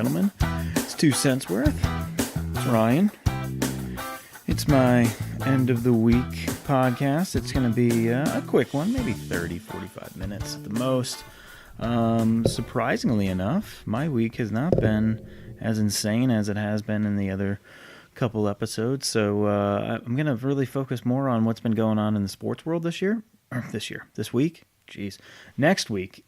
gentlemen. It's 2 cents worth. It's Ryan. It's my end of the week podcast. It's going to be a quick one, maybe 30, 45 minutes at the most. Surprisingly enough, my week has not been as insane as it has been in the other couple episodes. So I'm going to really focus more on what's been going on in the sports world this week. Jeez. Next week.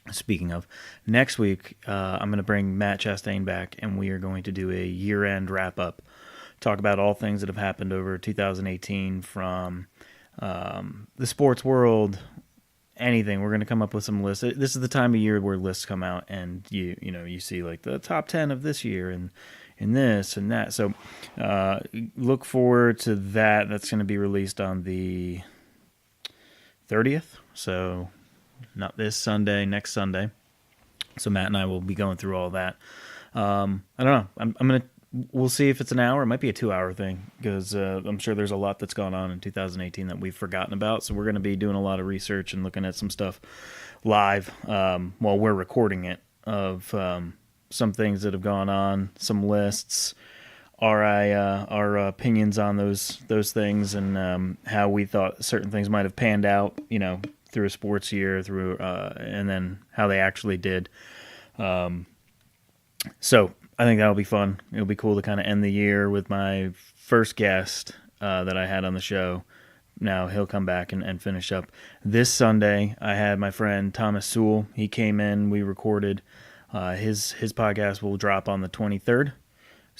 Speaking of, next week, I'm going to bring Matt Chastain back, and we are going to do a year-end wrap-up. Talk about all things that have happened over 2018 from the sports world, anything. We're going to come up with some lists. This is the time of year where lists come out, and you see like the top 10 of this year and this and that. So look forward to that. That's going to be released on the 30th. So not this Sunday, next Sunday. So Matt and I will be going through all that. I don't know. We'll see if it's an hour. It might be a 2-hour thing because I'm sure there's a lot that's gone on in 2018 that we've forgotten about. So we're going to be doing a lot of research and looking at some stuff live while we're recording it of some things that have gone on, some lists, our opinions on those things, and how we thought certain things might have panned out, through a sports year, and then how they actually did. So I think that'll be fun. It'll be cool to kind of end the year with my first guest that I had on the show. Now he'll come back and finish up. This Sunday, I had my friend Thomas Sewell. He came in. We recorded. His podcast will drop on the 23rd.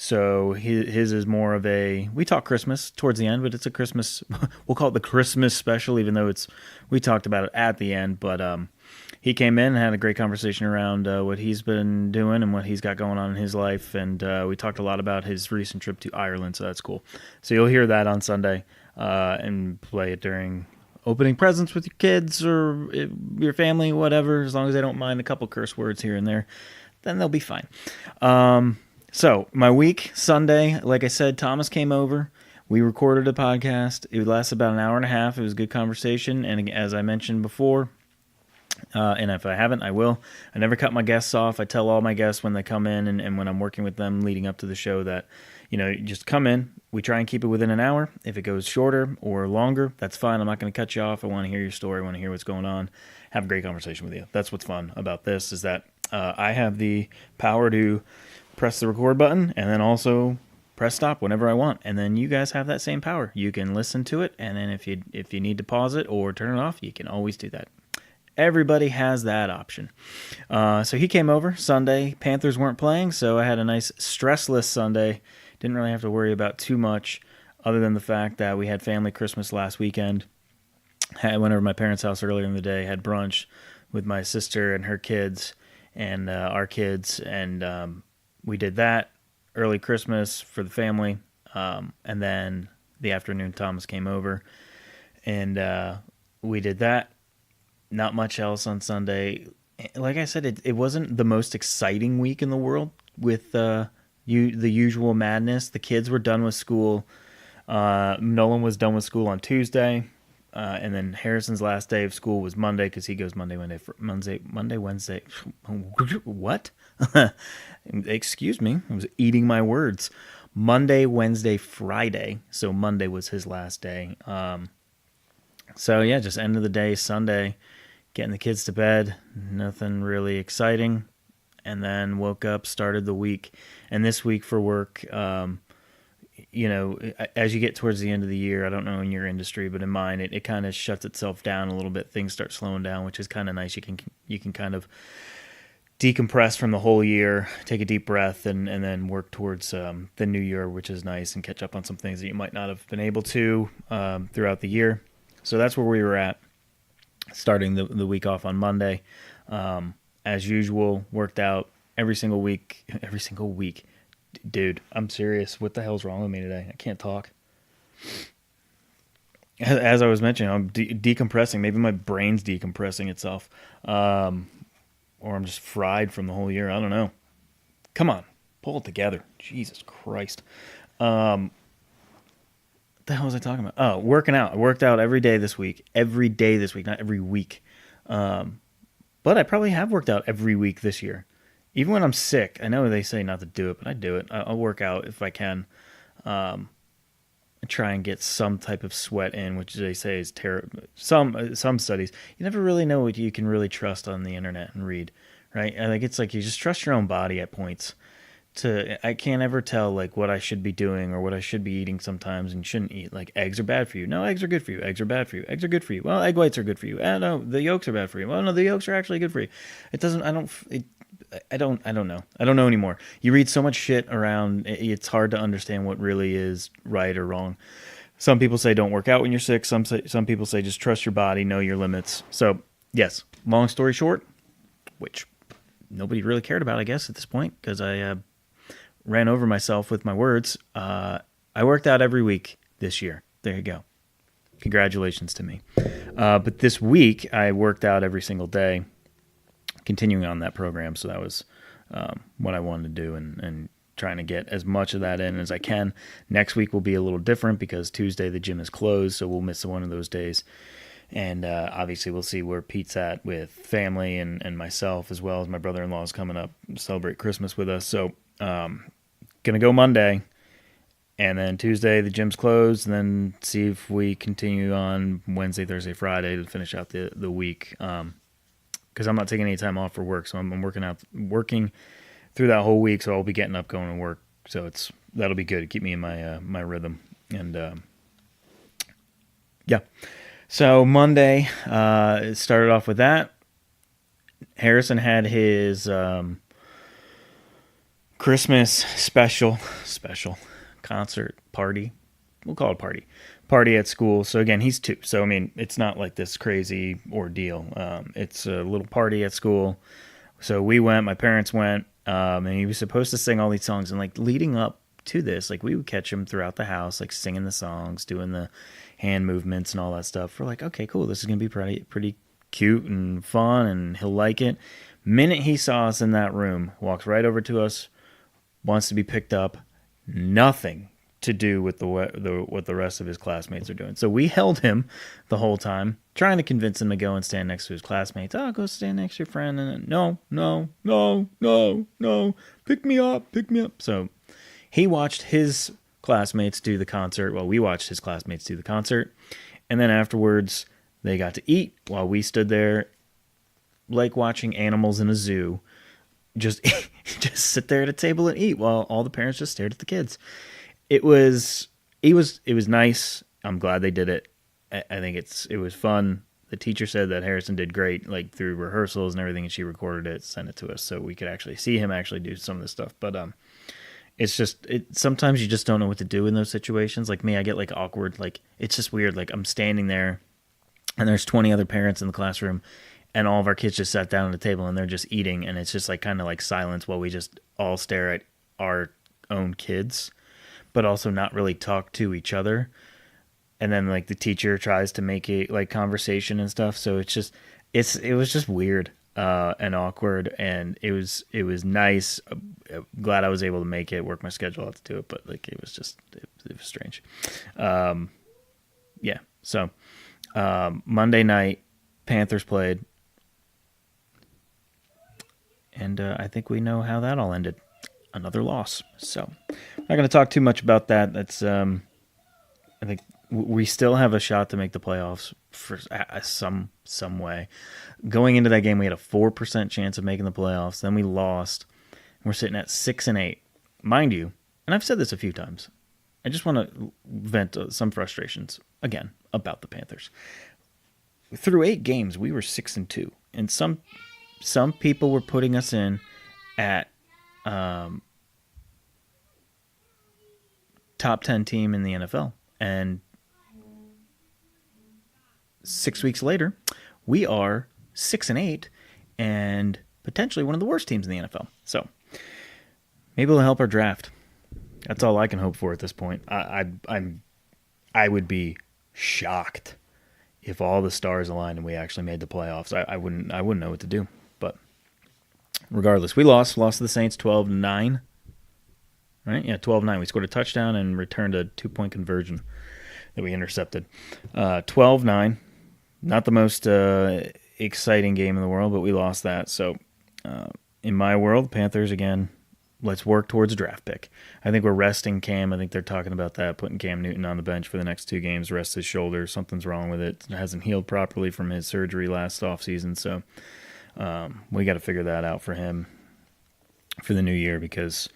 So his is more of we talk Christmas towards the end, but it's a Christmas, we'll call it the Christmas special, even though we talked about it at the end. But he came in and had a great conversation around what he's been doing and what he's got going on in his life. And we talked a lot about his recent trip to Ireland, so that's cool. So you'll hear that on Sunday and play it during opening presents with your kids or your family, whatever. As long as they don't mind a couple curse words here and there, then they'll be fine. So my week, Sunday, like I said, Thomas came over. We recorded a podcast. It lasted about an hour and a half. It was a good conversation. And as I mentioned before, and if I haven't, I will. I never cut my guests off. I tell all my guests when they come in and when I'm working with them leading up to the show that, just come in. We try and keep it within an hour. If it goes shorter or longer, that's fine. I'm not going to cut you off. I want to hear your story. I want to hear what's going on. Have a great conversation with you. That's what's fun about this is that I have the power to press the record button and then also press stop whenever I want. And then you guys have that same power. You can listen to it. And then if you need to pause it or turn it off, you can always do that. Everybody has that option. So he came over Sunday. Panthers weren't playing, so I had a nice stressless Sunday. Didn't really have to worry about too much other than the fact that we had family Christmas last weekend. I went over to my parents' house earlier in the day, had brunch with my sister and her kids and our kids, and we did that, early Christmas for the family, and then the afternoon Thomas came over, and we did that. Not much else on Sunday. Like I said, it wasn't the most exciting week in the world with the usual madness. The kids were done with school. Nolan was done with school on Tuesday, and then Harrison's last day of school was Monday because he goes Monday, Wednesday. What? Excuse me. I was eating my words. Monday, Wednesday, Friday. So Monday was his last day. So yeah, just end of the day, Sunday, getting the kids to bed. Nothing really exciting. And then woke up, started the week. And this week for work, as you get towards the end of the year, I don't know in your industry, but in mine, it kind of shuts itself down a little bit. Things start slowing down, which is kind of nice. You can kind of decompress from the whole year, take a deep breath, and then work towards the new year, which is nice, and catch up on some things that you might not have been able to throughout the year. So that's where we were at, starting the week off on Monday. As usual, worked out every single week. Dude, I'm serious. What the hell's wrong with me today? I can't talk. As I was mentioning, I'm decompressing. Maybe my brain's decompressing itself. Or I'm just fried from the whole year. I don't know. Come on. Pull it together. Jesus Christ. What the hell was I talking about? Oh, working out. I worked out every day this week. Every day this week, not every week. But I probably have worked out every week this year. Even when I'm sick, I know they say not to do it, but I do it. I'll work out if I can. Um, Try and get some type of sweat in, which they say is terrible. Some studies, you never really know what you can really trust on the internet and read, right? I think it's like you just trust your own body at points. I can't ever tell like what I should be doing or what I should be eating sometimes and shouldn't eat. Like eggs are bad for you. No, eggs are good for you. Eggs are bad for you. Eggs are good for you. Well, egg whites are good for you. No, the yolks are bad for you. Well, no, the yolks are actually good for you. It doesn't. I don't. I don't know. I don't know anymore. You read so much shit around. It's hard to understand what really is right or wrong. Some people say don't work out when you're sick. Some people say just trust your body, know your limits. So yes, long story short, which nobody really cared about, I guess, at this point because I ran over myself with my words. I worked out every week this year. There you go. Congratulations to me. But this week I worked out every single day, continuing on that program. So that was what I wanted to do and trying to get as much of that in as I can. Next week will be a little different because Tuesday the gym is closed, so we'll miss one of those days. And obviously we'll see where Pete's at with family and myself, as well as my brother-in-law is coming up to celebrate Christmas with us. So gonna go Monday, and then Tuesday the gym's closed, and then see if we continue on Wednesday, Thursday, Friday to finish out the week. Because I'm not taking any time off for work, so I'm working through that whole week. So I'll be getting up, going to work. So that'll be good to keep me in my rhythm. And yeah. So Monday, it started off with that. Harrison had his Christmas special concert party. We'll call it party at school. So again, he's 2. So I mean, it's not like this crazy ordeal. It's a little party at school. So we went. My parents went, and he was supposed to sing all these songs. And like leading up to this, like we would catch him throughout the house, like singing the songs, doing the hand movements and all that stuff. We're like, okay, cool. This is gonna be pretty cute and fun, and he'll like it. Minute he saw us in that room, walks right over to us, wants to be picked up. Nothing to do with what the rest of his classmates are doing. So we held him the whole time, trying to convince him to go and stand next to his classmates. Oh, go stand next to your friend. And no, pick me up. So he watched his classmates do the concert while we watched his classmates do the concert. And then afterwards, they got to eat while we stood there like watching animals in a zoo. Just sit there at a table and eat while all the parents just stared at the kids. It was nice. I'm glad they did it. I think it was fun. The teacher said that Harrison did great, like through rehearsals and everything, and she recorded it, sent it to us, so we could actually see him actually do some of this stuff. But it's just sometimes you just don't know what to do in those situations. Like me, I get like awkward. Like it's just weird. Like I'm standing there, and there's 20 other parents in the classroom, and all of our kids just sat down at the table and they're just eating, and it's just like kind of like silence while we just all stare at our own kids, but also not really talk to each other. And then like the teacher tries to make it like conversation and stuff. So it was just weird and awkward, and it was nice. Glad I was able to make it, work my schedule out to do it, but like it was strange. Yeah. So Monday night, Panthers played, and I think we know how that all ended. Another loss. So I'm not going to talk too much about that. That's I think we still have a shot to make the playoffs for some way. Going into that game, we had a 4% chance of making the playoffs. Then we lost. We're sitting at 6-8, mind you. And I've said this a few times. I just want to vent some frustrations again about the Panthers. Through 8 games, we were 6-2, and some people were putting us in at top 10 team in the NFL, and 6 weeks later, we are 6-8, and potentially one of the worst teams in the NFL. So maybe it'll help our draft. That's all I can hope for at this point. I would be shocked if all the stars aligned and we actually made the playoffs. I wouldn't know what to do. But regardless, we lost to the Saints 12-9. Right? Yeah, 12-9. We scored a touchdown and returned a 2-point conversion that we intercepted. 12-9. Not the most exciting game in the world, but we lost that. So in my world, Panthers again. Let's work towards a draft pick. I think we're resting Cam. I think they're talking about that, putting Cam Newton on the bench for the next 2 games, rest his shoulder. Something's wrong with it. It hasn't healed properly from his surgery last offseason, so we got to figure that out for him for the new year, because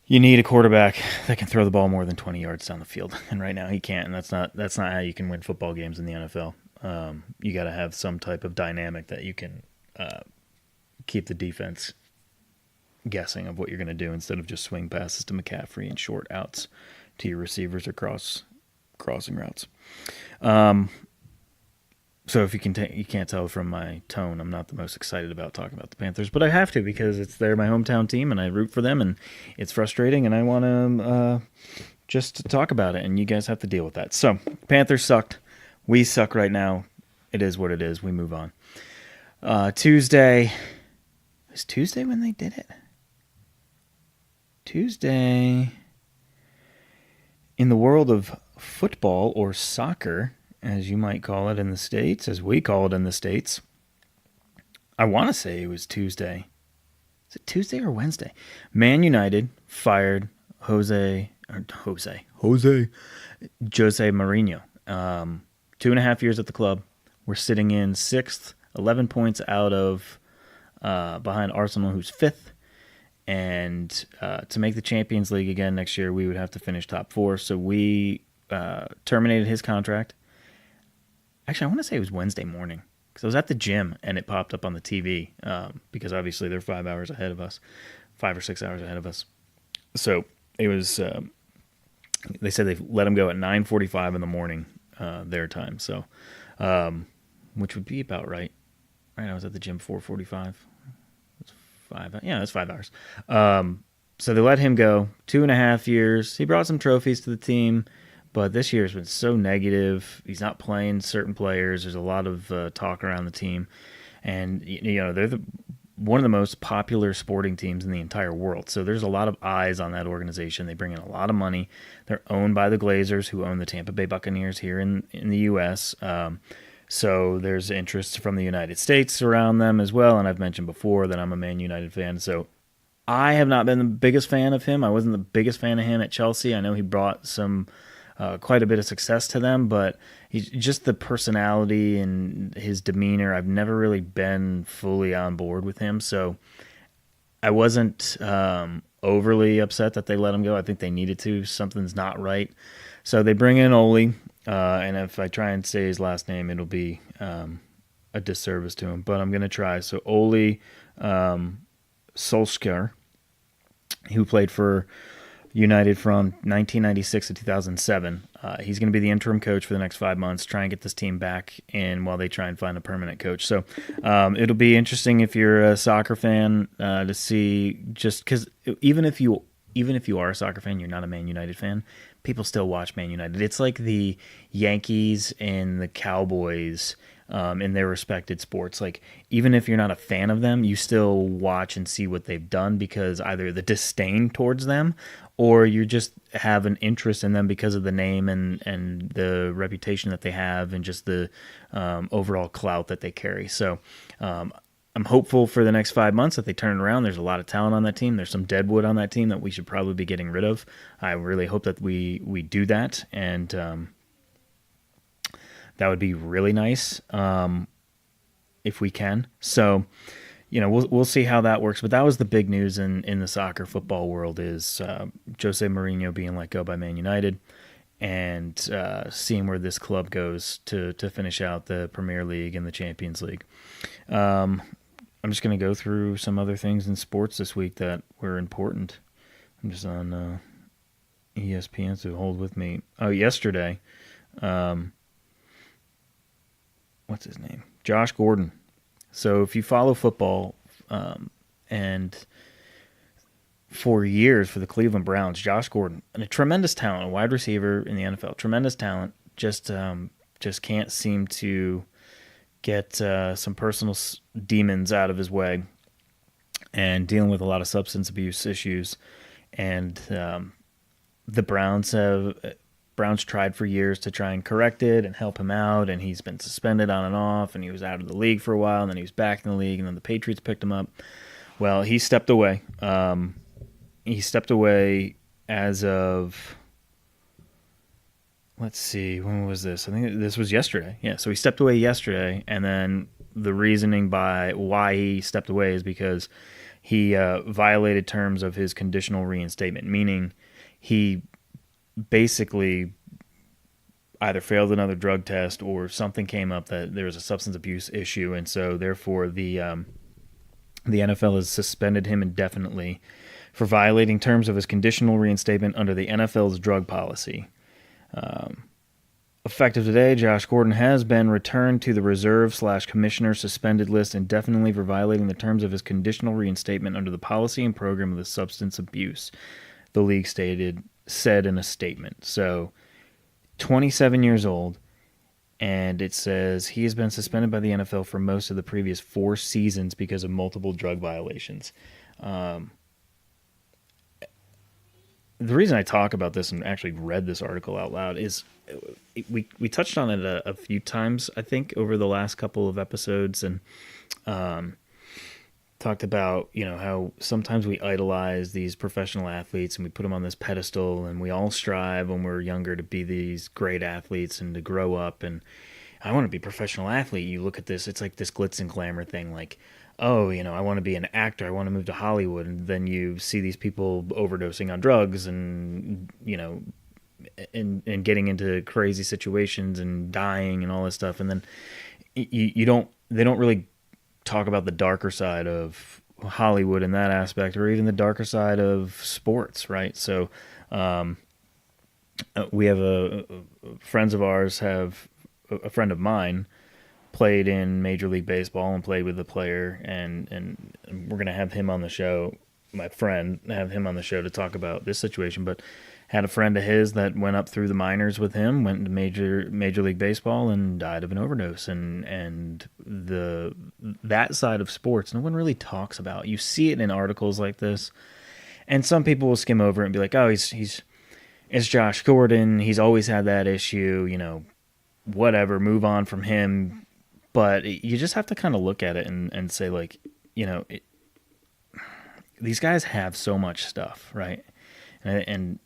you need a quarterback that can throw the ball more than 20 yards down the field, and right now he can't, and that's not how you can win football games in the NFL. You got to have some type of dynamic that you can keep the defense guessing of what you're going to do, instead of just swing passes to McCaffrey and short outs to your receivers or crossing routes. So if you can't tell from my tone, I'm not the most excited about talking about the Panthers, but I have to, because they're my hometown team and I root for them, and it's frustrating, and I want to just talk about it, and you guys have to deal with that. So Panthers sucked. We suck right now. It is what it is. We move on. Tuesday. Was Tuesday when they did it? Tuesday. In the world of football, or soccer, as you might call it in the States, as we call it in the States, I want to say it was Tuesday. Is it Tuesday or Wednesday? Man United fired Jose Mourinho. 2.5 years at the club. We're sitting in 6th, 11 points out of behind Arsenal, who's 5th. And to make the Champions League again next year, we would have to finish top 4. So we terminated his contract. Actually, I want to say it was Wednesday morning, because I was at the gym and it popped up on the TV, because obviously they're 5 hours ahead of us, 5 or 6 hours ahead of us. So it was, they said they let him go at 9:45 in the morning, their time. So, which would be about right. Right, I was at the gym 4:45. That's 5 hours. So they let him go. 2.5 years. He brought some trophies to the team, but this year has been so negative. He's not playing certain players. There's a lot of talk around the team, and they're one of the most popular sporting teams in the entire world. So there's a lot of eyes on that organization. They bring in a lot of money. They're owned by the Glazers, who own the Tampa Bay Buccaneers here in the U.S. So there's interest from the United States around them as well. And I've mentioned before that I'm a Man United fan. So I have not been the biggest fan of him. I wasn't the biggest fan of him at Chelsea. I know he brought some quite a bit of success to them, but he's just the personality and his demeanor. I've never really been fully on board with him. So I wasn't overly upset that they let him go. I think they needed to. Something's not right. So they bring in Ole. And if I try and say his last name, it'll be a disservice to him. But I'm going to try. So Ole Solskjaer, who played for United from 1996 to 2007. He's going to be the interim coach for the next 5 months, try and get this team back in while they try and find a permanent coach. So it'll be interesting if you're a soccer fan to see, just because even if you are a soccer fan, you're not a Man United fan, people still watch Man United. It's like the Yankees and the Cowboys in their respected sports. Like, even if you're not a fan of them, you still watch and see what they've done, because either the disdain towards them, or you just have an interest in them because of the name and the reputation that they have, and just the overall clout that they carry. So I'm hopeful for the next 5 months that they turn it around. There's a lot of talent on that team. There's some deadwood on that team that we should probably be getting rid of. I really hope that we do that, and that would be really nice if we can. So, we'll see how that works. But that was the big news in the soccer football world, is Jose Mourinho being let go by Man United, and seeing where this club goes to finish out the Premier League and the Champions League. I'm just going to go through some other things in sports this week that were important. I'm just on ESPN, so hold with me. Oh, yesterday, what's his name? Josh Gordon. So if you follow football, and for years for the Cleveland Browns, Josh Gordon, and a tremendous talent, a wide receiver in the NFL, tremendous talent, just can't seem to get some personal demons out of his way, and dealing with a lot of substance abuse issues. And the Browns tried for years to try and correct it and help him out, and he's been suspended on and off, and he was out of the league for a while, and then he was back in the league, and then the Patriots picked him up. Well, he stepped away. He stepped away as of, let's see, when was this? I think this was yesterday. Yeah, so he stepped away yesterday, and then the reasoning by why he stepped away is because he violated terms of his conditional reinstatement, meaning he basically either failed another drug test or something came up that there was a substance abuse issue, and so therefore the NFL has suspended him indefinitely for violating terms of his conditional reinstatement under the NFL's drug policy. Effective today, Josh Gordon has been returned to the reserve/commissioner suspended list indefinitely for violating the terms of his conditional reinstatement under the policy and program of the substance abuse, the league said in a statement. So 27 years old, and it says he has been suspended by the NFL for most of the previous 4 seasons because of multiple drug violations. The reason I talk about this and actually read this article out loud is we touched on it a few times, I think, over the last couple of episodes, and talked about, how sometimes we idolize these professional athletes and we put them on this pedestal, and we all strive when we're younger to be these great athletes and to grow up. And I want to be a professional athlete. You look at this, it's like this glitz and glamour thing, like, oh, I want to be an actor, I want to move to Hollywood. And then you see these people overdosing on drugs and, and getting into crazy situations and dying and all this stuff. And then they don't really talk about the darker side of Hollywood in that aspect, or even the darker side of sports, right? So we have friends of ours have a friend of mine played in Major League Baseball and played with the player, and we're going to have him on the show, my friend, have him on the show to talk about this situation. But had a friend of his that went up through the minors with him, went into Major League Baseball, and died of an overdose. And that side of sports, no one really talks about. You see it in articles like this, and some people will skim over it and be like, "Oh, it's Josh Gordon. He's always had that issue. Whatever. Move on from him." But you just have to kind of look at it and say, like, these guys have so much stuff, right? And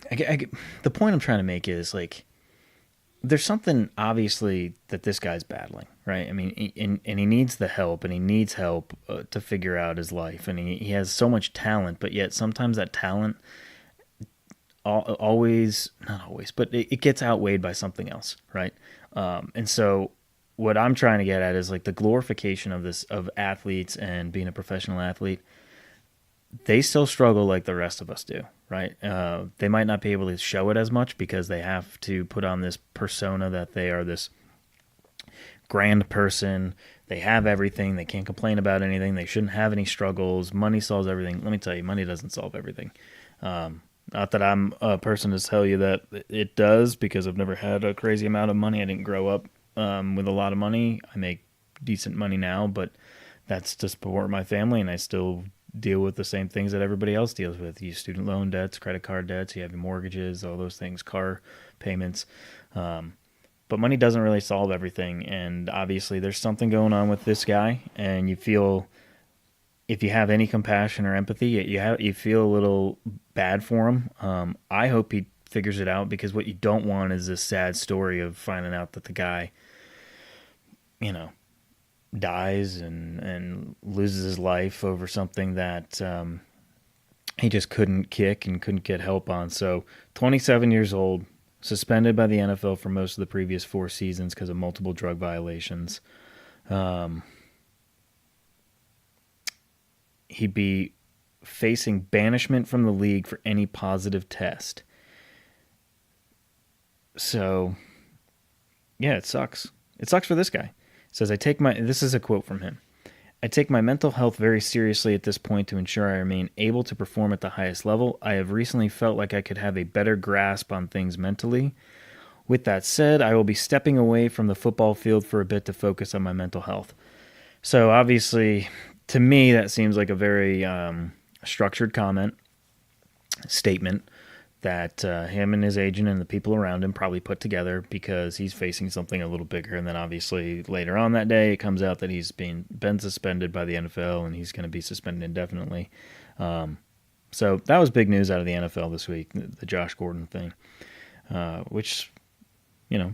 the point I'm trying to make is, like, there's something obviously that this guy's battling, right? I mean, and he needs the help, and he needs help to figure out his life, and he has so much talent, but yet sometimes that talent always, not always, but it gets outweighed by something else, right? And so what I'm trying to get at is, like, the glorification of athletes and being a professional athlete. They still struggle like the rest of us do, right? They might not be able to show it as much because they have to put on this persona that they are this grand person. They have everything. They can't complain about anything. They shouldn't have any struggles. Money solves everything. Let me tell you, money doesn't solve everything. Not that I'm a person to tell you that it does, because I've never had a crazy amount of money. I didn't grow up with a lot of money. I make decent money now, but that's to support my family, and I still deal with the same things that everybody else deals with. You student loan debts, credit card debts, you have your mortgages, all those things, car payments. But money doesn't really solve everything, and obviously there's something going on with this guy, and you feel, if you have any compassion or empathy, you feel a little bad for him. I hope he figures it out, because what you don't want is this sad story of finding out that the guy, dies and loses his life over something that he just couldn't kick and couldn't get help on. So 27 years old, suspended by the NFL for most of the previous 4 seasons because of multiple drug violations. He'd be facing banishment from the league for any positive test. So, yeah, it sucks. It sucks for this guy. It says, this is a quote from him. "I take my mental health very seriously at this point to ensure I remain able to perform at the highest level. I have recently felt like I could have a better grasp on things mentally. With that said, I will be stepping away from the football field for a bit to focus on my mental health." So obviously, to me, that seems like a very structured statement. that him and his agent and the people around him probably put together because he's facing something a little bigger. And then obviously later on that day, it comes out that he's been suspended by the NFL and he's going to be suspended indefinitely. So that was big news out of the NFL this week, the Josh Gordon thing, which,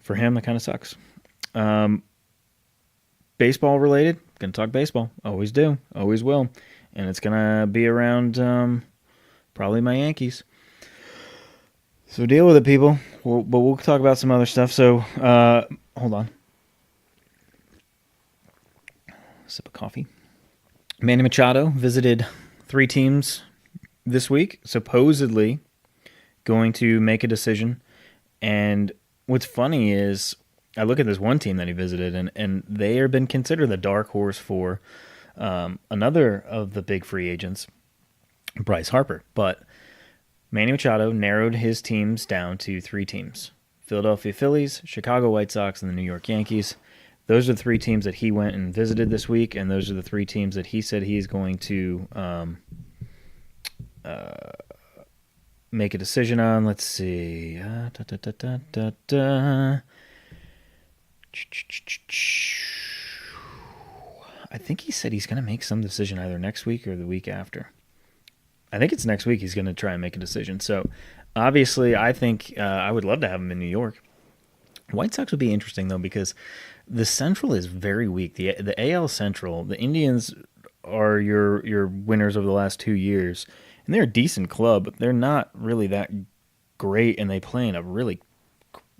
for him, that kind of sucks. Baseball related, going to talk baseball. Always do, always will. And it's going to be around probably my Yankees. So deal with it, people. But we'll talk about some other stuff. So hold on. Sip of coffee. Manny Machado visited 3 teams this week, supposedly going to make a decision. And what's funny is I look at this one team that he visited, and they have been considered the dark horse for another of the big free agents, Bryce Harper. But Manny Machado narrowed his teams down to 3 teams: Philadelphia Phillies, Chicago White Sox, and the New York Yankees. Those are the 3 teams that he went and visited this week, and those are the 3 teams that he said he's going to make a decision on. Let's see. I think he said he's going to make some decision either next week or the week after. I think it's next week he's going to try and make a decision. So, obviously, I think I would love to have him in New York. White Sox would be interesting, though, because the Central is very weak. The AL Central, the Indians are your winners over the last 2 years, and they're a decent club, but they're not really that great, and they play in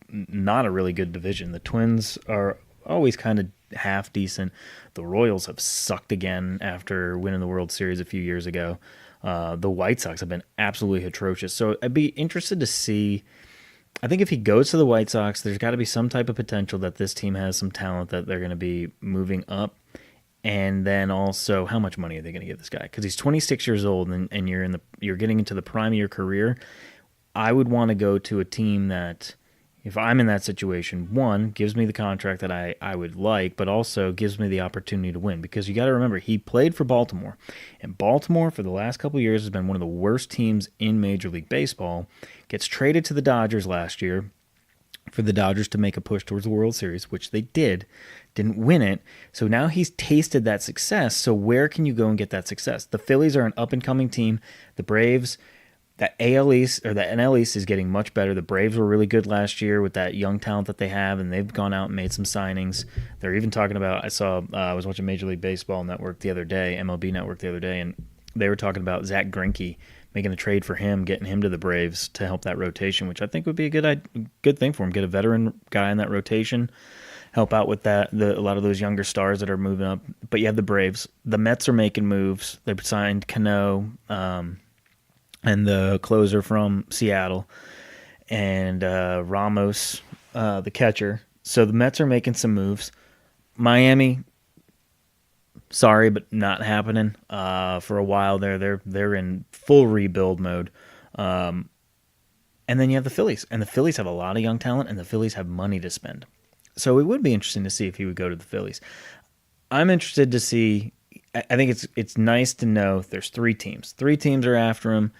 not a really good division. The Twins are always kind of half decent. The Royals have sucked again after winning the World Series a few years ago. The White Sox have been absolutely atrocious. So I'd be interested to see. I think if he goes to the White Sox, there's got to be some type of potential that this team has some talent that they're going to be moving up. And then also, how much money are they going to give this guy? Because he's 26 years old, and you're getting into the prime of your career. I would want to go to a team that, if I'm in that situation, one, gives me the contract that I would like, but also gives me the opportunity to win. Because you got to remember, he played for Baltimore. And Baltimore, for the last couple of years, has been one of the worst teams in Major League Baseball. Gets traded to the Dodgers last year for the Dodgers to make a push towards the World Series, which they did. Didn't win it. So now he's tasted that success. So where can you go and get that success? The Phillies are an up-and-coming team. The Braves, that AL East or the NL East is getting much better. The Braves were really good last year with that young talent that they have, and they've gone out and made some signings. They're even talking about, I was watching Major League Baseball Network the other day, MLB Network the other day, and they were talking about Zach Greinke, making a trade for him, getting him to the Braves to help that rotation, which I think would be a good thing for him. Get a veteran guy in that rotation, help out with that. A lot of those younger stars that are moving up. But you have the Braves. The Mets are making moves. They've signed Cano, and the closer from Seattle, and Ramos, the catcher. So the Mets are making some moves. Miami, sorry, but not happening. For a while there, they're in full rebuild mode. And then you have the Phillies, and the Phillies have a lot of young talent, and the Phillies have money to spend. So it would be interesting to see if he would go to the Phillies. I'm interested to see. I think it's nice to know there's 3 teams. 3 teams are after him.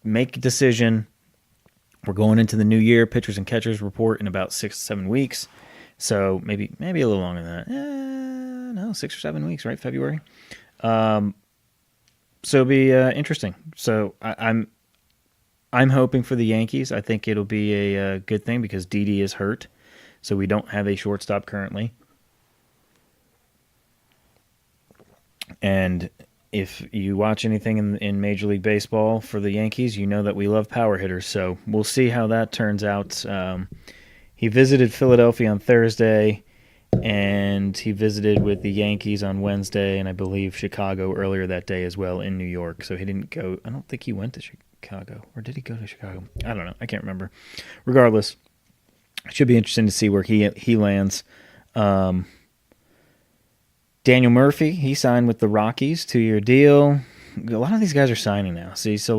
Make a decision. We're going into the new year. Pitchers and catchers report in about 6 to 7 weeks. So maybe a little longer than that. No, 6 or 7 weeks, right? February. So it'll be interesting. So I'm hoping for the Yankees. I think it'll be a good thing because Didi is hurt. So we don't have a shortstop currently. And if you watch anything in Major League Baseball for the Yankees, you know that we love power hitters. So we'll see how that turns out. He visited Philadelphia on Thursday, and he visited with the Yankees on Wednesday, and I believe Chicago earlier that day as well in New York. So he didn't go. I don't think he went to Chicago. Or did he go to Chicago? I don't know. I can't remember. Regardless, it should be interesting to see where he lands. Daniel Murphy, he signed with the Rockies, 2-year deal. A lot of these guys are signing now. See, so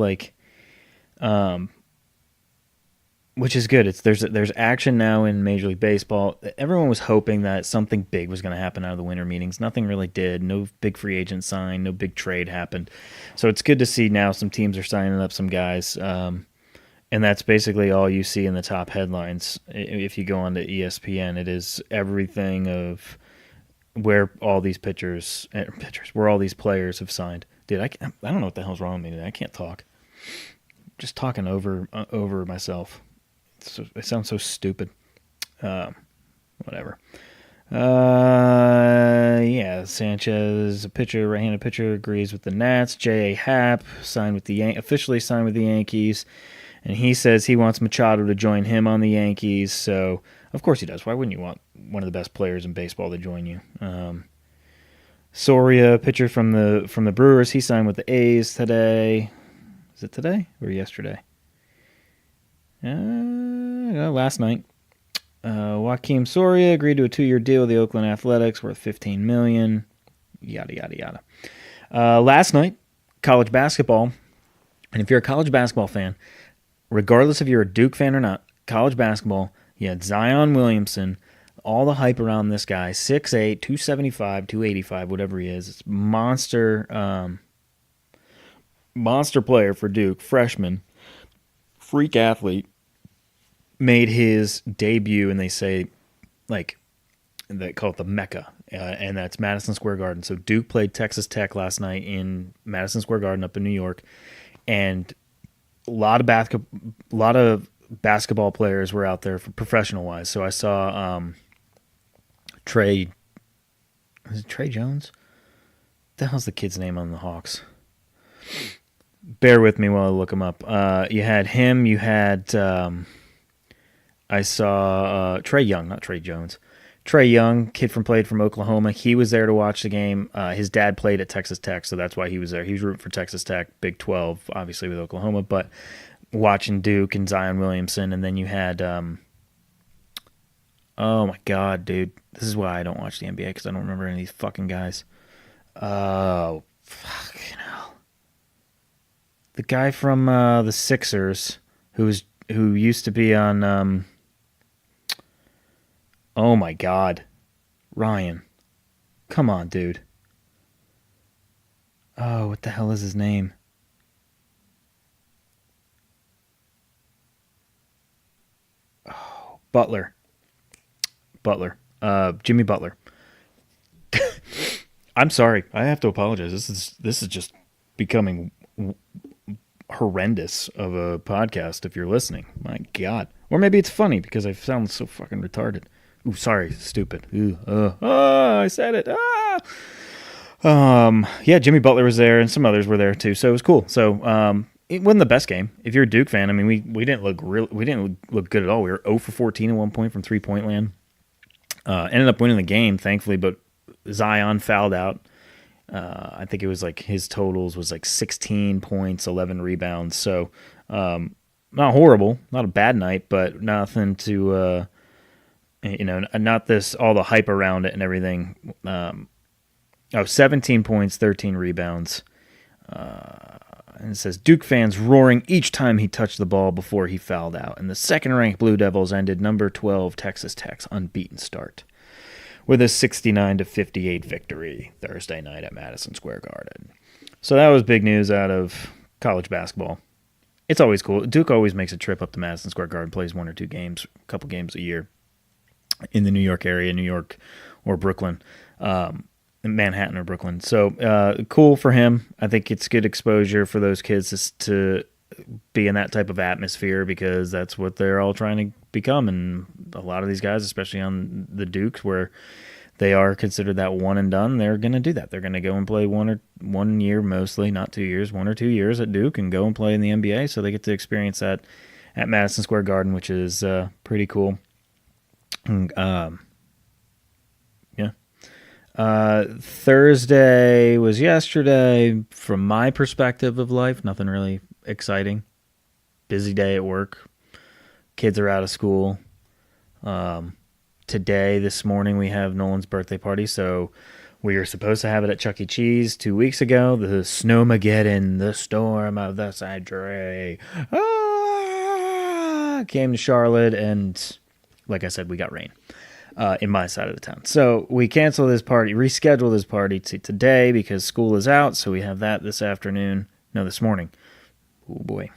which is good. There's action now in Major League Baseball. Everyone was hoping that something big was going to happen out of the winter meetings. Nothing really did. No big free agent signed. No big trade happened. So it's good to see now some teams are signing up some guys. And that's basically all you see in the top headlines. If you go onto ESPN, it is everything of where all these where all these players have signed. Dude, I don't know what the hell's wrong with me today. I can't talk. Just talking over myself. It sounds so stupid. Whatever. Yeah, Sanchez, a pitcher, right-handed pitcher, agrees with the Nats. J.A. Happ officially signed with the Yankees, and he says he wants Machado to join him on the Yankees. So, of course he does. Why wouldn't you want one of the best players in baseball to join you? Soria, pitcher from the Brewers, he signed with the A's today. Is it today or yesterday? Last night. Joakim Soria agreed to a 2-year deal with the Oakland Athletics worth $15 million. Yada, yada, yada. Last night, college basketball. And if you're a college basketball fan, regardless if you're a Duke fan or not, college basketball, you had Zion Williamson, all the hype around this guy, 6'8", 275, 285, whatever he is. It's monster player for Duke, freshman, freak athlete. Made his debut, and they say, they call it the Mecca, and that's Madison Square Garden. So Duke played Texas Tech last night in Madison Square Garden up in New York, and a lot of basketball players were out there for professional-wise. So I saw Trey Jones? What the hell's the kid's name on the Hawks? Bear with me while I look him up. You had him, you had... I saw Trey Young, not Trey Jones. Trey Young, played from Oklahoma. He was there to watch the game. His dad played at Texas Tech, so that's why he was there. He was rooting for Texas Tech, Big 12, obviously with Oklahoma, but watching Duke and Zion Williamson. And then you had, oh my God, dude. This is why I don't watch the NBA, because I don't remember any of these fucking guys. Oh, fucking hell. The guy from the Sixers, who used to be on... Oh my God. Ryan. Come on, dude. Oh, what the hell is his name? Oh, Butler. Jimmy Butler. I'm sorry. I have to apologize. This is just becoming horrendous of a podcast if you're listening. My God. Or maybe it's funny because I sound so fucking retarded. Ooh, sorry, stupid. I said it. Yeah, Jimmy Butler was there, and some others were there too, so it was cool. So, it wasn't the best game. If you're a Duke fan, I mean, we didn't look good at all. We were 0 for 14 at one point from 3-point land. Ended up winning the game, thankfully, but Zion fouled out. I think it was his totals was 16 points, 11 rebounds. So, not horrible, not a bad night, but nothing to. Not all the hype around it and everything. 17 points, 13 rebounds. And it says, Duke fans roaring each time he touched the ball before he fouled out. And the second-ranked Blue Devils ended number 12 Texas Tech's unbeaten start with a 69-58 victory Thursday night at Madison Square Garden. So that was big news out of college basketball. It's always cool. Duke always makes a trip up to Madison Square Garden, plays one or two games, a couple games a year. In the New York area, New York or Brooklyn, Manhattan or Brooklyn. So cool for him. I think it's good exposure for those kids to be in that type of atmosphere because that's what they're all trying to become. And a lot of these guys, especially on the Dukes, where they are considered that one and done, they're going to do that. They're going to go and play 1 year, mostly, not 2 years, 1 or 2 years at Duke and go and play in the NBA. So they get to experience that at Madison Square Garden, which is pretty cool. Thursday was yesterday. From my perspective of life, nothing really exciting. Busy day at work. Kids are out of school. This morning, we have Nolan's birthday party, so we were supposed to have it at Chuck E. Cheese 2 weeks ago. The Snowmageddon, the storm of the century, came to Charlotte, and like I said, we got rain in my side of the town. So we rescheduled this party to today because school is out. So we have that this morning. Oh boy.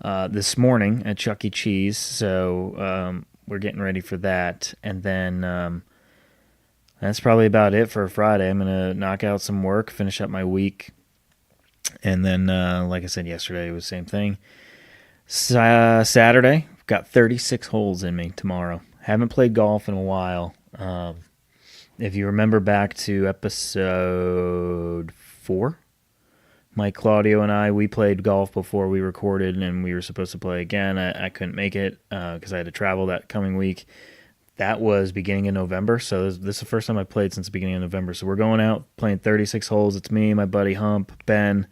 this morning at Chuck E. Cheese. So we're getting ready for that. And then that's probably about it for Friday. I'm going to knock out some work, finish up my week. And then, like I said yesterday, it was the same thing. Saturday, got 36 holes in me tomorrow. Haven't played golf in a while. If you remember back to episode 4, Mike Claudio and we played golf before we recorded, and we were supposed to play again. I couldn't make it because I had to travel that coming week. That was beginning of November, so this is the first time I played since the beginning of November. So we're going out playing 36 holes. It's me, my buddy Hump, Ben,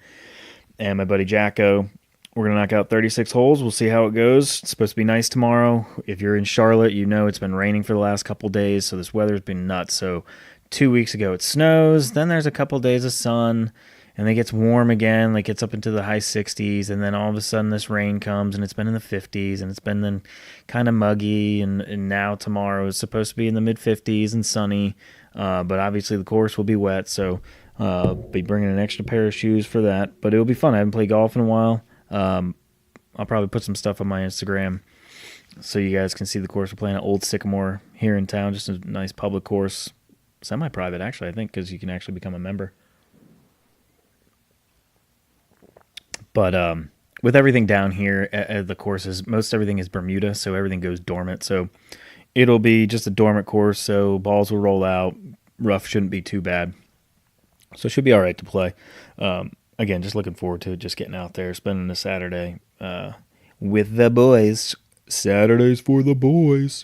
and my buddy Jacko. We're going to knock out 36 holes. We'll see how it goes. It's supposed to be nice tomorrow. If you're in Charlotte, you know it's been raining for the last couple days, so this weather's been nuts. So 2 weeks ago it snows, then there's a couple days of sun, and then it gets warm again, like it's up into the high 60s, and then all of a sudden this rain comes, and it's been in the 50s, and it's been then kind of muggy, and now tomorrow is supposed to be in the mid-50s and sunny, but obviously the course will be wet, so be bringing an extra pair of shoes for that, but it'll be fun. I haven't played golf in a while. I'll probably put some stuff on my Instagram so you guys can see the course. We're playing at Old Sycamore here in town, just a nice public course, semi-private actually, I think, because you can actually become a member. But with everything down here at the courses, most everything is Bermuda, so everything goes dormant. So it'll be just a dormant course, so balls will roll out. Rough shouldn't be too bad. So it should be all right to play. Again, just looking forward to just getting out there, spending a Saturday with the boys. Saturdays for the boys.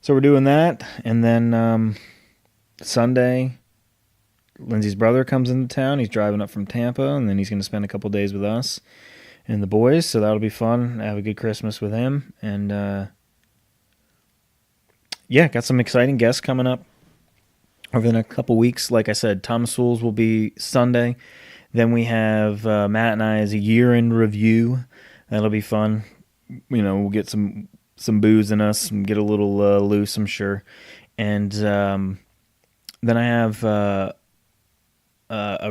So we're doing that, and then Sunday, Lindsay's brother comes into town. He's driving up from Tampa, and then he's going to spend a couple days with us and the boys, so that'll be fun. Have a good Christmas with him. And, yeah, got some exciting guests coming up over the next couple weeks. Like I said, Thomas Souls will be Sunday. Then we have Matt and I as a year in review. That'll be fun. You know, we'll get some booze in us and get a little loose, I'm sure. And then I have a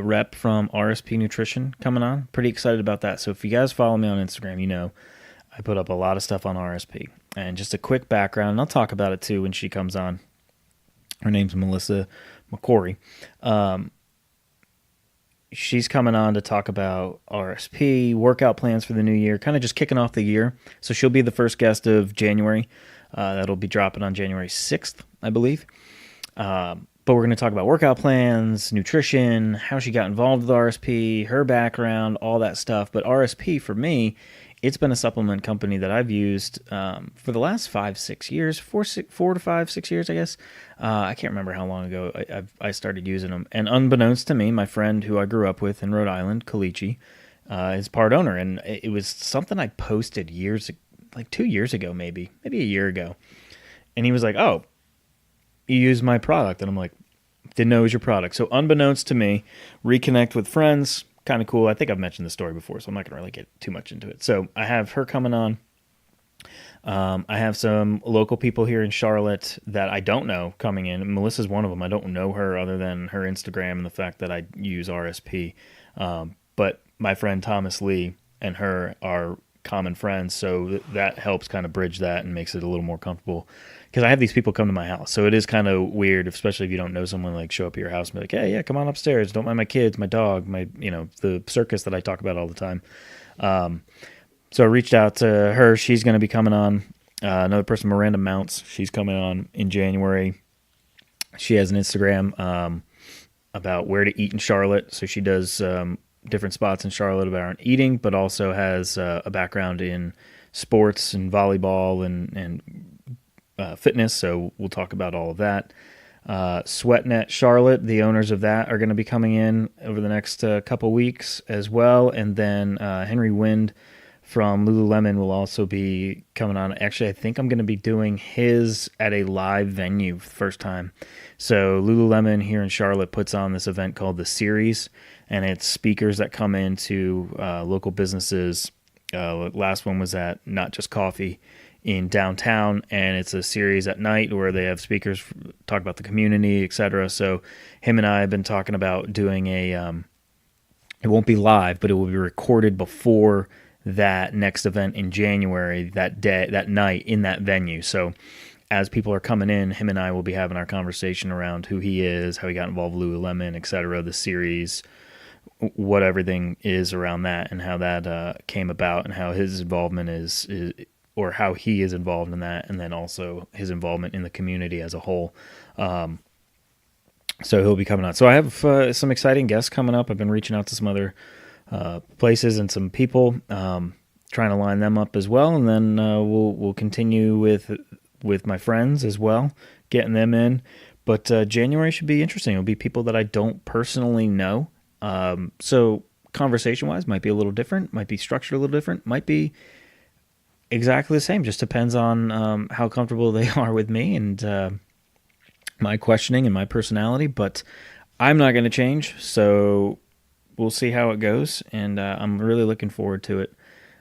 rep from RSP Nutrition coming on. Pretty excited about that. So if you guys follow me on Instagram, you know I put up a lot of stuff on RSP. And just a quick background, and I'll talk about it too when she comes on. Her name's Melissa McCory. She's coming on to talk about RSP, workout plans for the new year, kind of just kicking off the year. So she'll be the first guest of January. That'll be dropping on January 6th, I believe. But we're going to talk about workout plans, nutrition, how she got involved with RSP, her background, all that stuff. But RSP, for me, it's been a supplement company that I've used for the last 5-6 years, 4 to 5, 6 years, I guess. I can't remember how long ago I started using them. And unbeknownst to me, my friend who I grew up with in Rhode Island, Kalichi, is part owner. And it was something I posted like 2 years ago, maybe a year ago. And he was like, "Oh, you use my product." And I'm like, didn't know it was your product. So unbeknownst to me, reconnect with friends. Kind of cool. I think I've mentioned the story before, so I'm not going to really get too much into it. So I have her coming on. I have some local people here in Charlotte that I don't know coming in. Melissa's one of them. I don't know her other than her Instagram and the fact that I use RSP. But my friend Thomas Lee and her are common friends, so that helps kind of bridge that and makes it a little more comfortable. Because I have these people come to my house, so it is kind of weird, especially if you don't know someone, like show up at your house and be like, "Hey, yeah, come on upstairs. Don't mind my kids, my dog, the circus that I talk about all the time." So I reached out to her. She's going to be coming on. Another person, Miranda Mounts, she's coming on in January. She has an Instagram about where to eat in Charlotte. So she does different spots in Charlotte about eating, but also has a background in sports and volleyball and fitness, so we'll talk about all of that. SweatNet Charlotte, the owners of that, are going to be coming in over the next couple weeks as well, and then Henry Wind from Lululemon will also be coming on. Actually, I think I'm going to be doing his at a live venue for the first time. So Lululemon here in Charlotte puts on this event called The Series, and it's speakers that come into local businesses. Last one was at Not Just Coffee in downtown, and it's a series at night where they have speakers talk about the community, etc. So him and I have been talking about doing it won't be live, but it will be recorded before that next event in January, that day, that night in that venue. So as people are coming in, him and I will be having our conversation around who he is, how he got involved with Lululemon, etc., the series, what everything is around that, and how that came about, and how his involvement is, or how he is involved in that, and then also his involvement in the community as a whole. So he'll be coming on. So I have some exciting guests coming up. I've been reaching out to some other places and some people, trying to line them up as well, and then we'll continue with my friends as well, getting them in. But January should be interesting. It'll be people that I don't personally know. So conversation-wise, might be a little different, might be structured a little different, might be exactly the same. Just depends on how comfortable they are with me and my questioning and my personality. But I'm not going to change, so we'll see how it goes. And I'm really looking forward to it.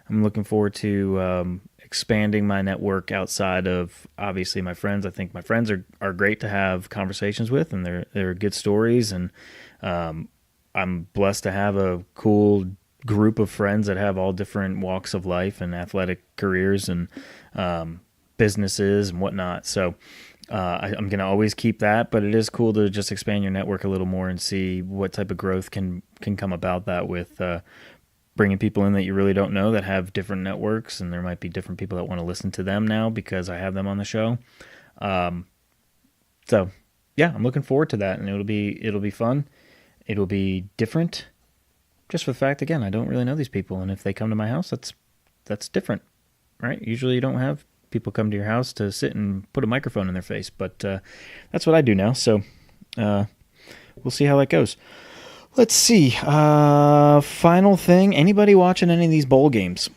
I'm looking forward to expanding my network outside of obviously my friends. I think my friends are great to have conversations with, and they're good stories. And I'm blessed to have a cool group of friends that have all different walks of life and athletic careers and businesses and whatnot. So I'm going to always keep that, but it is cool to just expand your network a little more and see what type of growth can come about that with bringing people in that you really don't know that have different networks, and there might be different people that want to listen to them now because I have them on the show. So yeah, I'm looking forward to that, and it'll be fun. It'll be different, just for the fact, again, I don't really know these people, and if they come to my house, that's different, right? Usually you don't have people come to your house to sit and put a microphone in their face, but that's what I do now, so we'll see how that goes. Let's see. Final thing, anybody watching any of these bowl games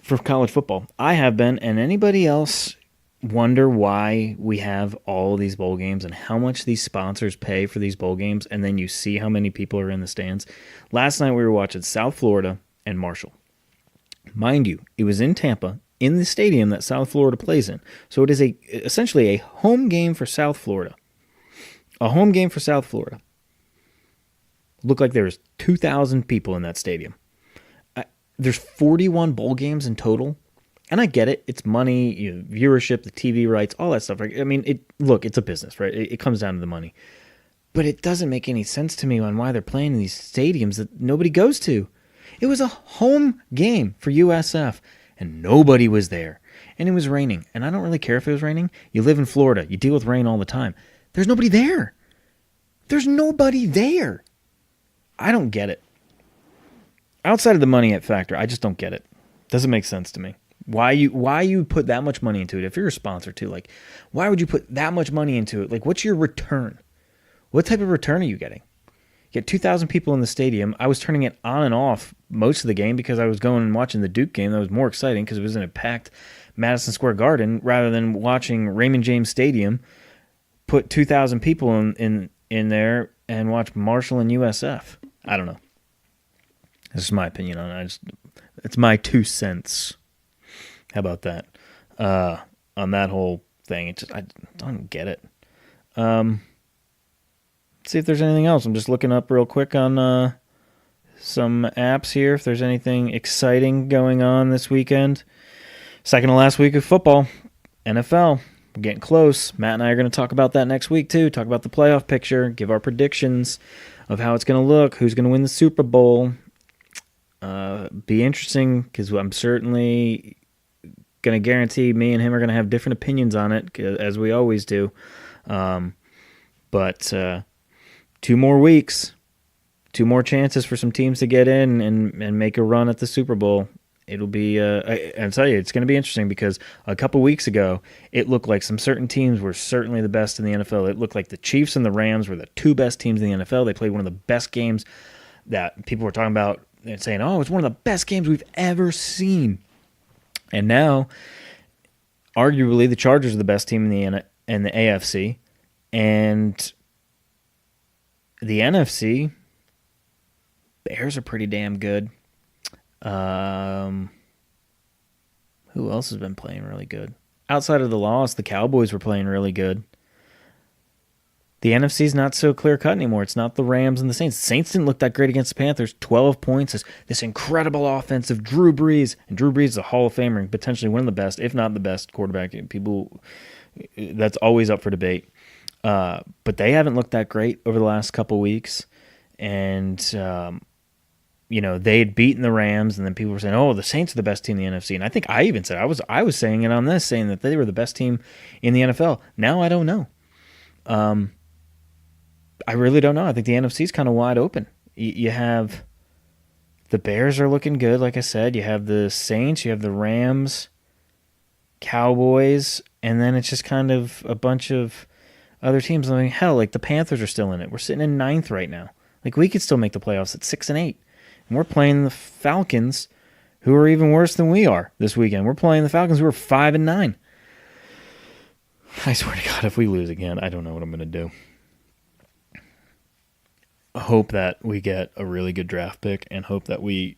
for college football? I have been, and anybody else wonder why we have all of these bowl games and how much these sponsors pay for these bowl games, and then you see how many people are in the stands? Last night we were watching South Florida and Marshall. Mind you, it was in Tampa, in the stadium that South Florida plays in. So it is essentially a home game for South Florida. A home game for South Florida. Looked like there was 2,000 people in that stadium. There's 41 bowl games in total. And I get it. It's money, viewership, the TV rights, all that stuff. I mean, it's a business, right? It comes down to the money. But it doesn't make any sense to me on why they're playing in these stadiums that nobody goes to. It was a home game for USF, and nobody was there. And it was raining. And I don't really care if it was raining. You live in Florida. You deal with rain all the time. There's nobody there. There's nobody there. I don't get it. Outside of the money at factor, I just don't get it. Doesn't make sense to me. Why you put that much money into it? If you're a sponsor too, like, why would you put that much money into it? Like, what's your return? What type of return are you getting? You get 2,000 people in the stadium. I was turning it on and off most of the game because I was going and watching the Duke game. That was more exciting because it was in a packed Madison Square Garden rather than watching Raymond James Stadium put 2,000 people in there and watch Marshall and USF. I don't know. This is my opinion on it. It's my 2 cents. How about that? On that whole thing, I don't get it. Let's see if there's anything else. I'm just looking up real quick on some apps here. If there's anything exciting going on this weekend. Second to last week of football, NFL. We're getting close. Matt and I are going to talk about that next week too. Talk about the playoff picture. Give our predictions of how it's going to look. Who's going to win the Super Bowl? Be interesting because I'm certainly going to guarantee me and him are going to have different opinions on it, as we always do. But 2 more weeks, 2 more chances for some teams to get in and make a run at the Super Bowl. It'll be, I'll tell you, it's going to be interesting because a couple weeks ago, it looked like some certain teams were certainly the best in the NFL. It looked like the Chiefs and the Rams were the 2 best teams in the NFL. They played one of the best games that people were talking about and saying, oh, it's one of the best games we've ever seen. And now, arguably, the Chargers are the best team in the AFC. And the NFC, Bears are pretty damn good. Who else has been playing really good? Outside of the loss, the Cowboys were playing really good. The NFC's not so clear cut anymore. It's not the Rams and the Saints. The Saints didn't look that great against the Panthers. 12 points is this incredible offense of Drew Brees. And Drew Brees is a Hall of Famer and potentially one of the best, if not the best quarterback. People, that's always up for debate. But they haven't looked that great over the last couple weeks. And, they had beaten the Rams, and then people were saying, oh, the Saints are the best team in the NFC. And I think I even said, I was saying it on this, saying that they were the best team in the NFL. Now I don't know. I really don't know. I think the NFC is kind of wide open. You have the Bears are looking good, like I said. You have the Saints, you have the Rams, Cowboys, and then it's just kind of a bunch of other teams. I mean, hell, like the Panthers are still in it. We're sitting in 9th right now. Like we could still make the playoffs at 6-8, and we're playing the Falcons, who are even worse than we are this weekend. We're playing the Falcons, who are 5-9. I swear to God, if we lose again, I don't know what I'm going to do. Hope that we get a really good draft pick and hope that we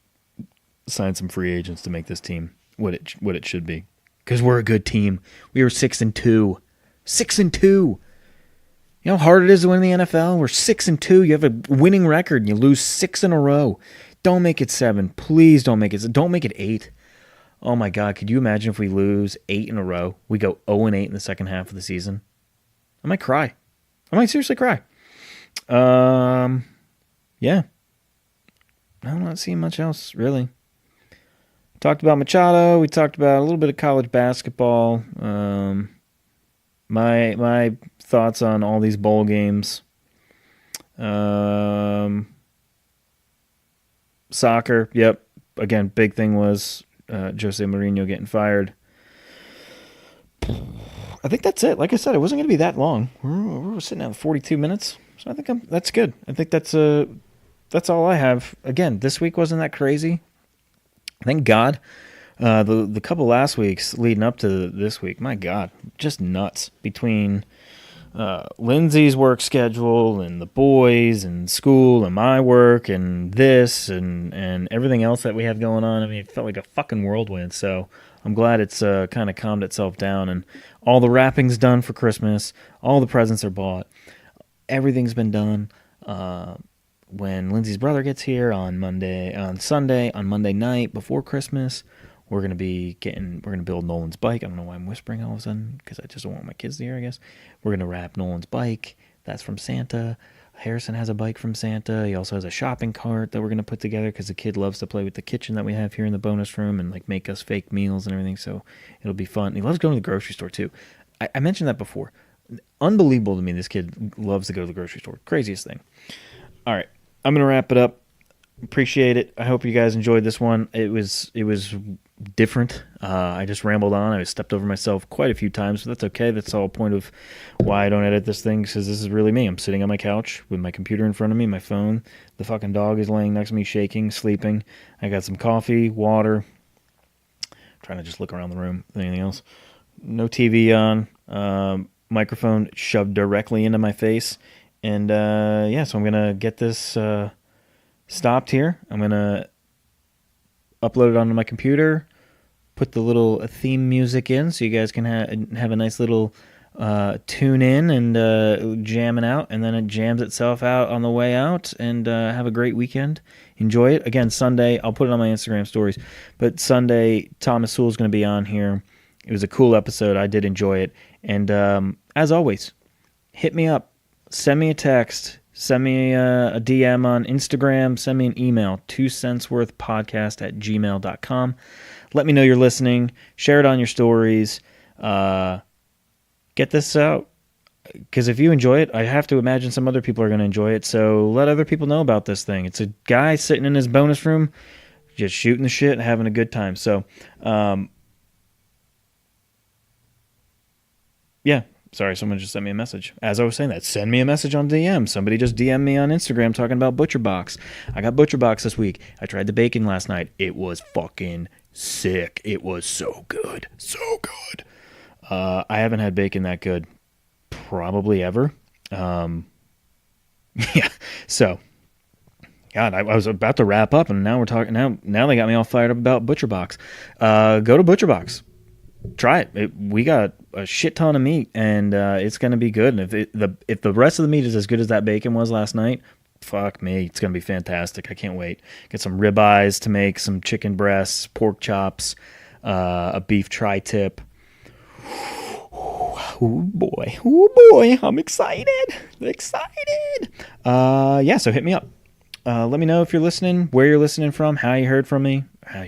sign some free agents to make this team what it should be. Because we're a good team. We were 6-2. 6-2. You know how hard it is to win the NFL? We're 6-2. You have a winning record and you lose 6 in a row. Don't make it 7. Please don't make it. Don't make it 8. Oh my God, could you imagine if we lose 8 in a row? We go 0-8 in the second half of the season. I might cry. I might seriously cry. Yeah. I'm not seeing much else, really. Talked about Machado. We talked about a little bit of college basketball. My thoughts on all these bowl games. Soccer. Yep. Again, big thing was Jose Mourinho getting fired. I think that's it. Like I said, it wasn't going to be that long. We're sitting at 42 minutes. So I think that's good. I think that's all I have. Again, this week wasn't that crazy. Thank God. The couple last weeks leading up to this week, my God, just nuts. Between Lindsay's work schedule and the boys and school and my work and this and everything else that we have going on. I mean, it felt like a fucking whirlwind. So I'm glad it's kind of calmed itself down and all the wrapping's done for Christmas. All the presents are bought. Everything's been done. When Lindsay's brother gets here on Monday night before Christmas, we're gonna build Nolan's bike. I don't know why I'm whispering all of a sudden because I just don't want my kids to hear. I guess we're gonna wrap Nolan's bike. That's from Santa. Harrison has a bike from Santa. He also has a shopping cart that we're gonna put together because the kid loves to play with the kitchen that we have here in the bonus room and like make us fake meals and everything. So it'll be fun. He loves going to the grocery store too. I mentioned that before. Unbelievable to me. This kid loves to go to the grocery store. Craziest thing. All right. I'm going to wrap it up. Appreciate it. I hope you guys enjoyed this one. It was different. I just rambled on. I stepped over myself quite a few times, but that's okay. That's all point of why I don't edit this thing, because this is really me. I'm sitting on my couch with my computer in front of me, my phone. The fucking dog is laying next to me, shaking, sleeping. I got some coffee, water. I'm trying to just look around the room. Anything else? No TV on. Microphone shoved directly into my face. And, so I'm going to get this stopped here. I'm going to upload it onto my computer, put the little theme music in so you guys can have a nice little tune in and jamming out. And then it jams itself out on the way out. And have a great weekend. Enjoy it. Again, Sunday, I'll put it on my Instagram stories. But Sunday, Thomas Sewell's going to be on here. It was a cool episode. I did enjoy it. And as always, hit me up. Send me a text. Send me a DM on Instagram. Send me an email, 2centsworthpodcast@gmail.com. Let me know you're listening. Share it on your stories. Get this out. Because if you enjoy it, I have to imagine some other people are going to enjoy it. So let other people know about this thing. It's a guy sitting in his bonus room just shooting the shit and having a good time. So, yeah. Sorry, someone just sent me a message. As I was saying that, send me a message on DM. Somebody just DM'd me on Instagram talking about ButcherBox. I got ButcherBox this week. I tried the bacon last night. It was fucking sick. It was so good. So good. I haven't had bacon that good probably ever. Yeah. So, God, I was about to wrap up, and now we're talking. Now they got me all fired up about ButcherBox. Go to ButcherBox. try it. We got a shit ton of meat, and it's gonna be good. And if the rest of the meat is as good as that bacon was last night, fuck me, it's gonna be fantastic. I can't wait. Get some ribeyes to make, some chicken breasts, pork chops, a beef tri-tip. Oh boy, I'm excited. Yeah, so hit me up. Let me know if you're listening, where you're listening from, how you heard from me, how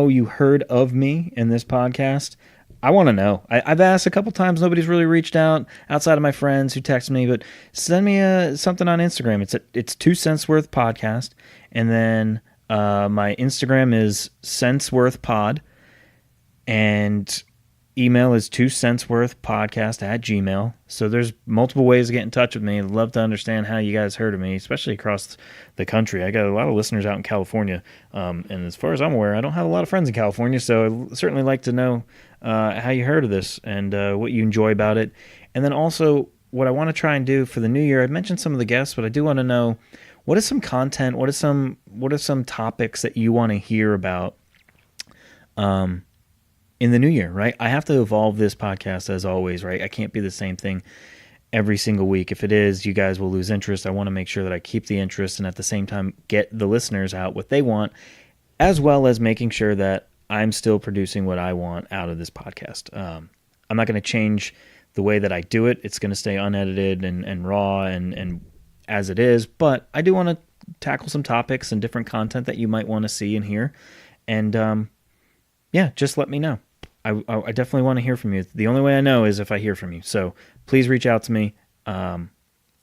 you heard of me in this podcast. I want to know. I've asked a couple times. Nobody's really reached out outside of my friends who text me, but send me something on Instagram. It's 2 cents worth podcast, and then my Instagram is centsworthpod, and email is 2centsworthpodcast@gmail. So there's multiple ways to get in touch with me. I'd love to understand how you guys heard of me, especially across the country. I got a lot of listeners out in California, and as far as I'm aware, I don't have a lot of friends in California, so I'd certainly like to know how you heard of this and what you enjoy about it. And then also, what I want to try and do for the new year, I've mentioned some of the guests, but I do want to know, what is some content, what are some topics that you want to hear about in the new year, right? I have to evolve this podcast as always, right? I can't be the same thing every single week. If it is, you guys will lose interest. I want to make sure that I keep the interest and at the same time get the listeners out what they want, as well as making sure that I'm still producing what I want out of this podcast. I'm not going to change the way that I do it. It's going to stay unedited and raw and as it is, but I do want to tackle some topics and different content that you might want to see and hear. And yeah, just let me know. I definitely want to hear from you. The only way I know is if I hear from you. So please reach out to me. And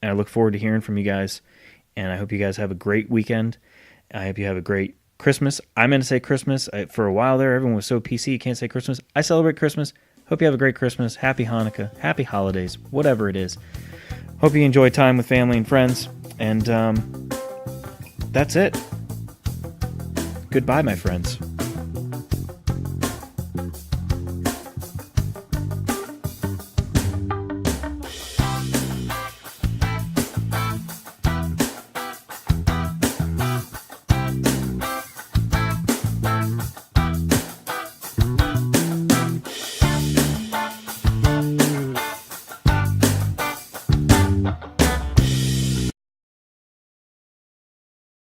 I look forward to hearing from you guys. And I hope you guys have a great weekend. I hope you have a great Christmas. I'm going to say Christmas. For a while there, everyone was so PC, you can't say Christmas. I celebrate Christmas. Hope you have a great Christmas. Happy Hanukkah. Happy holidays. Whatever it is. Hope you enjoy time with family and friends. And that's it. Goodbye, my friends.